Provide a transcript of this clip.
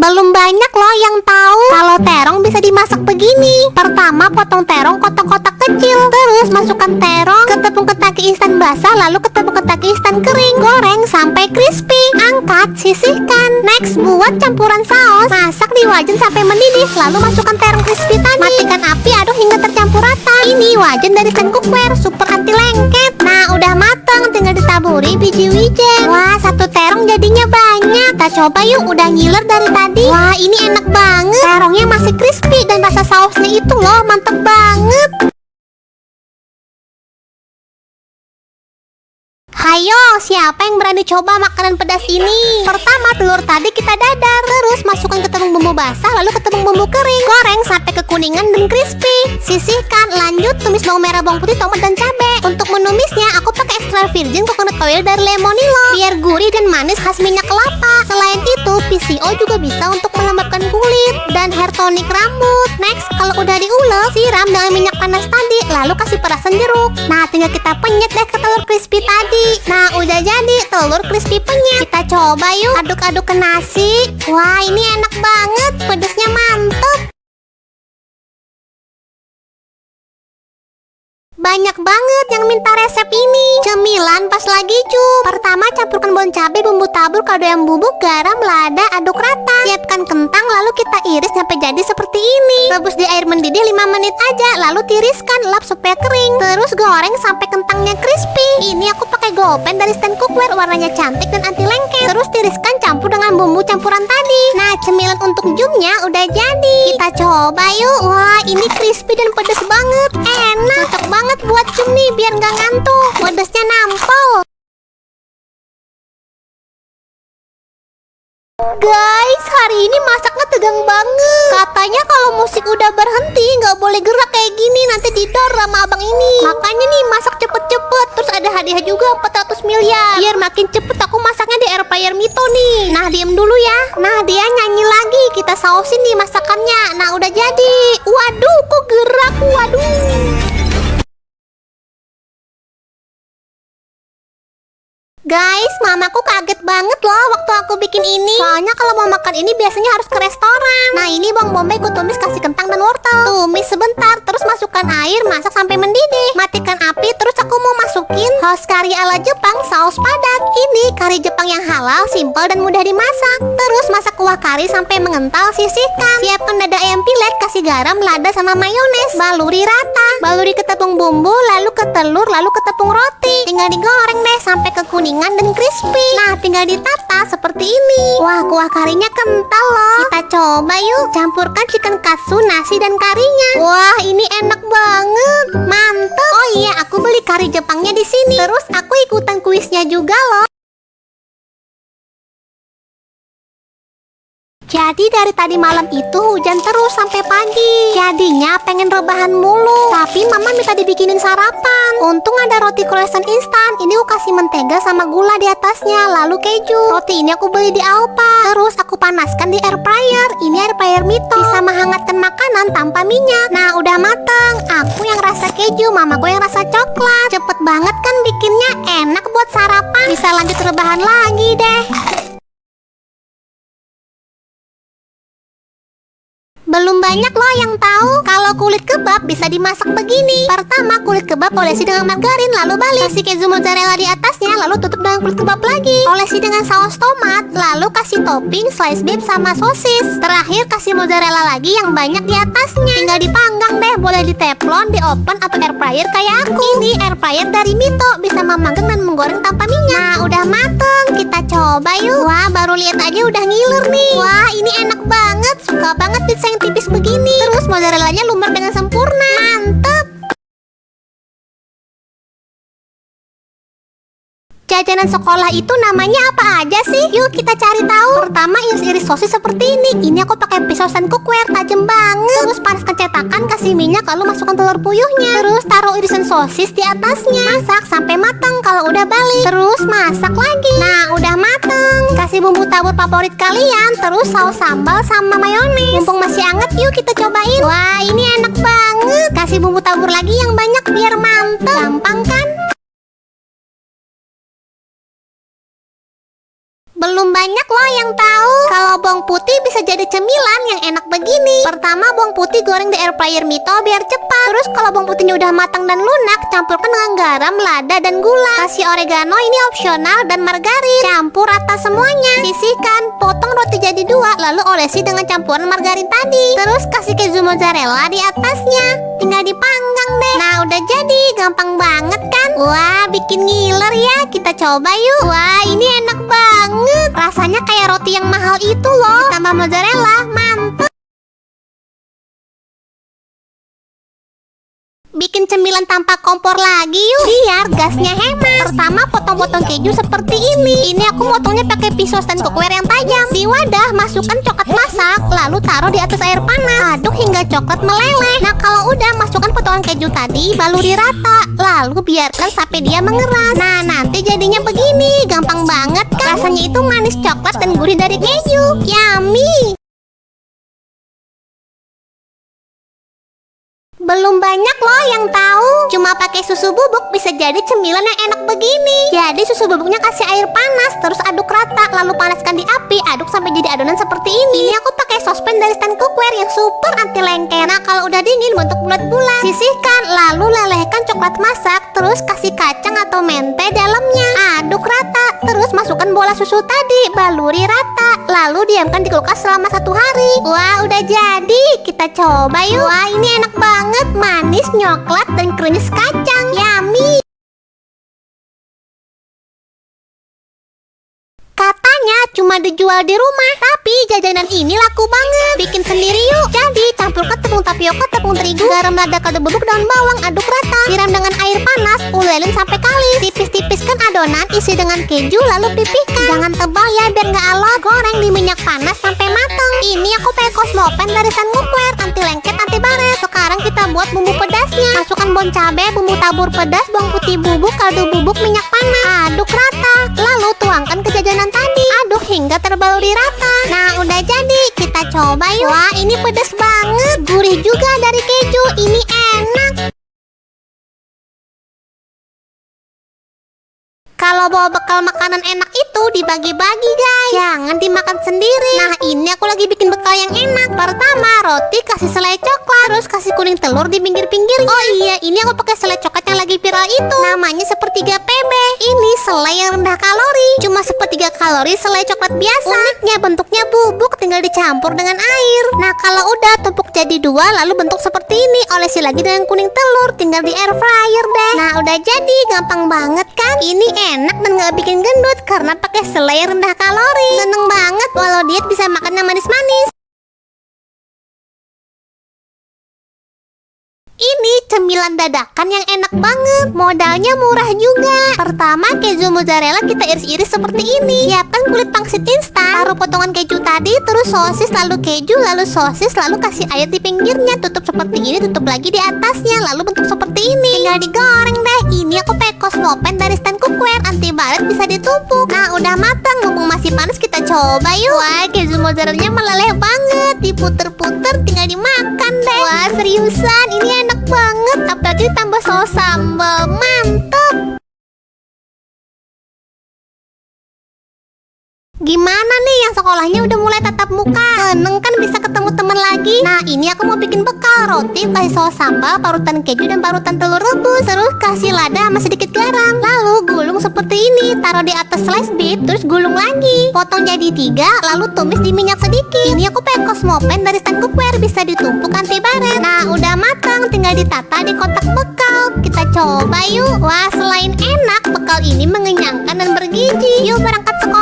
Belum banyak loh yang tahu kalau terong bisa dimasak begini. Pertama, potong terong kotak-kotak kecil. Terus masukkan terong ke tepung ketaki instan basah, lalu ke tepung ketaki instan kering. Goreng sampai crispy. Angkat, sisihkan. Next, buat campuran saus. Masak di wajan sampai mendidih, lalu masukkan terong crispy tadi. Matikan api, aduk hingga tercampur rata. Ini wajan dari stand cookware, super anti lengket. Nah, udah matang, tinggal ditaburi biji wijen. Wah, satu terong jadinya banyak. Kita coba yuk, udah ngiler dari tadi. Wah, ini enak banget. Terongnya masih crispy dan rasa sausnya itu loh, mantep banget. Hayo, siapa yang berani coba makanan pedas ini? Pertama, telur tadi kita dadar. Terus masukkan ke tepung bumbu basah, lalu ke tepung bumbu kering. Goreng sampai kekuningan dan crispy. Sisihkan, lanjut tumis bawang merah, bawang putih, tomat, dan cabai. Untuk menumisnya, aku pakai extra virgin coconut oil dari Lemonilo, biar gurih dan manis khas minyak kelapa. Selain itu, PCO juga bisa untuk melembabkan kulit dan hair tonic rambut. Next, kalau udah diulek, siram dengan minyak panas tadi, lalu kasih perasan jeruk. Nah, tinggal kita penyet deh ke telur crispy tadi. Nah, udah jadi telur crispy penyet. Kita coba yuk, aduk-aduk ke nasi. Wah, ini enak banget, pedesnya mantep. Banyak banget yang minta resep ini. Cemilan pas lagi cup. Pertama, campurkan bon cabai, bumbu tabur, kaldu ayam bubuk, garam, lada, aduk rata. Siapkan kentang, lalu kita iris sampai jadi seperti ini. Rebus di air mendidih 5 menit aja, lalu tiriskan, lap supaya kering. Terus goreng sampai kentangnya crispy. Ini aku pakai gopen dari stand cookware, warnanya cantik dan anti lengket. Terus tiriskan campur dengan bumbu campuran tadi. Nah, cemilan untuk jumnya udah jadi. Kita coba yuk. Wah, ini crispy dan pedas banget. Enak, cocok banget buat cum nih, biar nggak ngantuk. Pedasnya nampol. Guys, hari ini masaknya tegang banget. Katanya kalau musik udah berhenti nggak boleh gerak kayak gini, nanti didor sama abang ini. Makanya nih masak cepet-cepet. Terus ada hadiah juga 400 miliar. Biar makin cepet aku masaknya di air fryer Mito nih. Nah, diem dulu ya. Nah, dia nyanyi lagi. Kita sausin nih masakannya. Nah, udah jadi. Waduh, kok gerak. Waduh. Guys, mamaku kaget banget loh waktu aku bikin ini. Soalnya kalau mau makan ini biasanya harus ke restoran. Nah, ini bawang bombay ku tumis kasih kentang dan wortel. Tumis sebentar, terus masukkan air, masak sampai mendidih. Matikan api, terus aku mau masukin saus kari ala Jepang, saus padat. Ini kari Jepang yang halal, simpel dan mudah dimasak. Terus masak kuah kari sampai mengental, sisihkan. Siapkan dada ayam pilet, kasih garam, lada sama mayones. Baluri rata. Baluri ke tepung bumbu, lalu ke telur, lalu ke tepung roti. Tinggal digoreng deh sampai kekuningan dan crispy. Nah, tinggal ditata seperti ini. Wah, kuah karinya kental loh. Kita coba yuk. Campurkan chicken katsu, nasi, dan karinya. Wah, ini enak banget. Mantep. Oh iya, aku beli kari Jepangnya di sini. Terus aku ikutan kuisnya juga loh. Jadi dari tadi malam itu hujan terus sampai pagi. Jadinya pengen rebahan mulu. Tapi mama minta dibikinin sarapan. Untung ada roti croissant instan. Ini aku kasih mentega sama gula di atasnya, lalu keju. Roti ini aku beli di Alpa. Terus aku panaskan di air fryer. Ini air fryer Mito. Bisa menghangatkan makanan tanpa minyak. Nah, udah matang. Aku yang rasa keju, mamaku yang rasa coklat. Cepet banget kan bikinnya, enak buat sarapan. Bisa lanjut rebahan lagi deh. Belum banyak loh yang tahu kalau kulit kebab bisa dimasak begini. Pertama, kulit kebab olesi dengan margarin, lalu balik. Kasih keju mozzarella di atasnya, lalu tutup dengan kulit kebab lagi. Olesi dengan saus tomat, lalu kasih topping slice beef sama sosis. Terakhir kasih mozzarella lagi yang banyak di atasnya. Tinggal dipanggang deh, boleh di teflon, di oven atau air fryer kayak aku. Ini air fryer dari Mito, bisa memanggang dan menggoreng tanpa minyak. Nah, udah mateng. Kita coba yuk. Wah, baru lihat aja udah ngiler nih. Wah, ini enak banget. Suka banget pizza yang tipis begini. Terus mozzarellanya lumer dengan sempurna. Mantep. Jajanan sekolah itu namanya apa aja sih? Yuk kita cari tahu. Pertama, iris-iris sosis seperti ini. Ini aku pakai pisau stand cookware, tajam banget. Terus panaskan cetakan, kasih minyak, lalu masukkan telur puyuhnya. Terus taruh irisan sosis di atasnya. Masak sampai matang. Kalau udah balik, terus masak lagi. Nah, udah mateng. Kasih bumbu tabur favorit kalian. Terus saus sambal sama mayones. Mumpung masih hangat, yuk kita cobain. Wah, ini enak banget. Kasih bumbu tabur lagi yang banyak biar mantep. Gampang kan? Belum banyak loh yang tahu kalau bawang putih bisa jadi cemilan yang enak begini. Pertama, bawang putih goreng di air fryer Mito biar cepat. Terus kalau bawang putihnya udah matang dan lunak, campurkan dengan garam, lada, dan gula. Kasih oregano, ini opsional, dan margarin. Campur rata semuanya. Sisihkan, potong roti jadi dua, lalu olesi dengan campuran margarin tadi. Terus kasih keju mozzarella di atasnya. Tinggal dipanggang deh. Nah, udah jadi, gampang banget kan? Wah, bikin ngiler ya. Kita coba yuk. Wah, ini enak banget. Rasanya kayak roti yang mahal itu loh. Ditambah mozzarella, mantep. Bikin cemilan tanpa kompor lagi yuk, biar gasnya hemat. Pertama, potong-potong keju seperti ini. Ini aku motongnya pakai pisau stand cookware yang tajam. Di wadah, masukkan coklat masak, lalu taruh di atas air panas. Aduk hingga coklat meleleh. Nah, kalau udah, masukkan potongan keju tadi, baluri rata. Lalu biarkan sampai dia mengeras. Nah, nanti jadinya begini. Gampang banget kan? Rasanya itu manis coklat dan gurih dari keju. Yummy! Belum banyak loh yang tahu. Cuma pakai susu bubuk bisa jadi cemilan yang enak begini. Jadi susu bubuknya kasih air panas, terus aduk rata, lalu panaskan di api, aduk sampai jadi adonan seperti ini. Ini aku pakai sospen dari stand cookware yang super anti lengket. Nah, kalau udah dingin bentuk bulat-bulat, sisihkan, lalu lelehkan coklat masak, terus kasih kacang atau mente dalamnya. Aduk rata, terus masukkan bola susu tadi, baluri rata, lalu diamkan di kulkas selama 1 hari. Wah, udah jadi. Kita coba yuk. Wah, ini enak banget, manis, nyoklat, dan krenyes kacang. Yummy! Katanya cuma dijual di rumah, tapi jajanan ini laku banget. Bikin sendiri yuk. Jadi campurkan tepung tapioka, tepung terigu, garam, lada, kaldu bubuk, daun bawang, aduk rata. Siram dengan air panas, ulelin sampai kalis. Tipis-tipiskan adonan, isi dengan keju, lalu pipihkan. Jangan tebal ya biar nggak alot. Goreng di minyak panas sampai matang. Ini aku pakai Cosmopan dari stand cookware, anti lengket, anti baret. Sekarang kita buat bumbu pedasnya. Masukkan bon cabai, bumbu tabur pedas, bawang putih bubuk, kaldu bubuk, minyak panas. Aduk rata, lalu tuangkan ke jajanan tadi. Aduk hingga terbaluri rata. Nah, udah jadi. Kita coba yuk. Wah, ini pedas banget. Gurih juga dari keju. Ini enak. Kalau bawa bekal makanan enak itu dibagi-bagi guys, jangan dimakan sendiri. Nah, ini aku lagi bikin bekal yang enak. Pertama, roti kasih selai coklat, terus kasih kuning telur di pinggir-pinggirnya. Oh iya, ini aku pakai selai coklat yang lagi viral itu. Namanya sepertiga PB. Ini selai yang rendah kalori, cuma sepertiga kalori selai coklat biasa. Uniknya bentuknya bubuk, tinggal dicampur dengan air. Nah, kalau udah tumpuk jadi 2, lalu bentuk seperti ini, olesi lagi dengan kuning telur, tinggal di air fryer deh. Nah, udah jadi, gampang banget kan? Ini enak dan gak bikin gendut karena pakai selai rendah kalori. Seneng banget walau diet bisa makan yang manis-manis. Ini cemilan dadakan yang enak banget. Modalnya murah juga. Pertama, keju mozzarella kita iris-iris seperti ini. Siapkan kulit pangsit instan. Taruh potongan keju tadi, terus sosis, lalu keju, lalu sosis, lalu kasih air di pinggirnya. Tutup seperti ini, tutup lagi di atasnya, lalu bentuk seperti ini. Tinggal digoreng deh. Ini aku pakai Cosmopan dari stand cookware, anti baret, bisa ditumpuk. Nah, udah matang. Mumpung masih panas, kita coba yuk. Wah, keju mozzarellanya meleleh banget. Diputer-puter, tinggal dimakan deh. Wah, seriusan, ini enak banget, apalagi tambah saus sambal, mantep. Gimana nih yang sekolahnya udah mulai tatap muka? Seneng kan bisa ketemu temen lagi? Nah, ini aku mau bikin bekal. Roti kasih saus sambal, parutan keju, dan parutan telur rebus. Terus kasih lada sama sedikit garam. Lalu gulung seperti ini, taruh di atas slice beef, terus gulung lagi. Potong jadi 3, lalu tumis di minyak sedikit. Ini aku pakai Cosmopan dari stand cookware, bisa ditumpuk anti baret. Nah, udah matang, tinggal ditata di kotak bekal. Kita coba yuk. Wah, selain enak, bekal ini mengenyangkan dan bergizi. Yuk berangkat sekolah.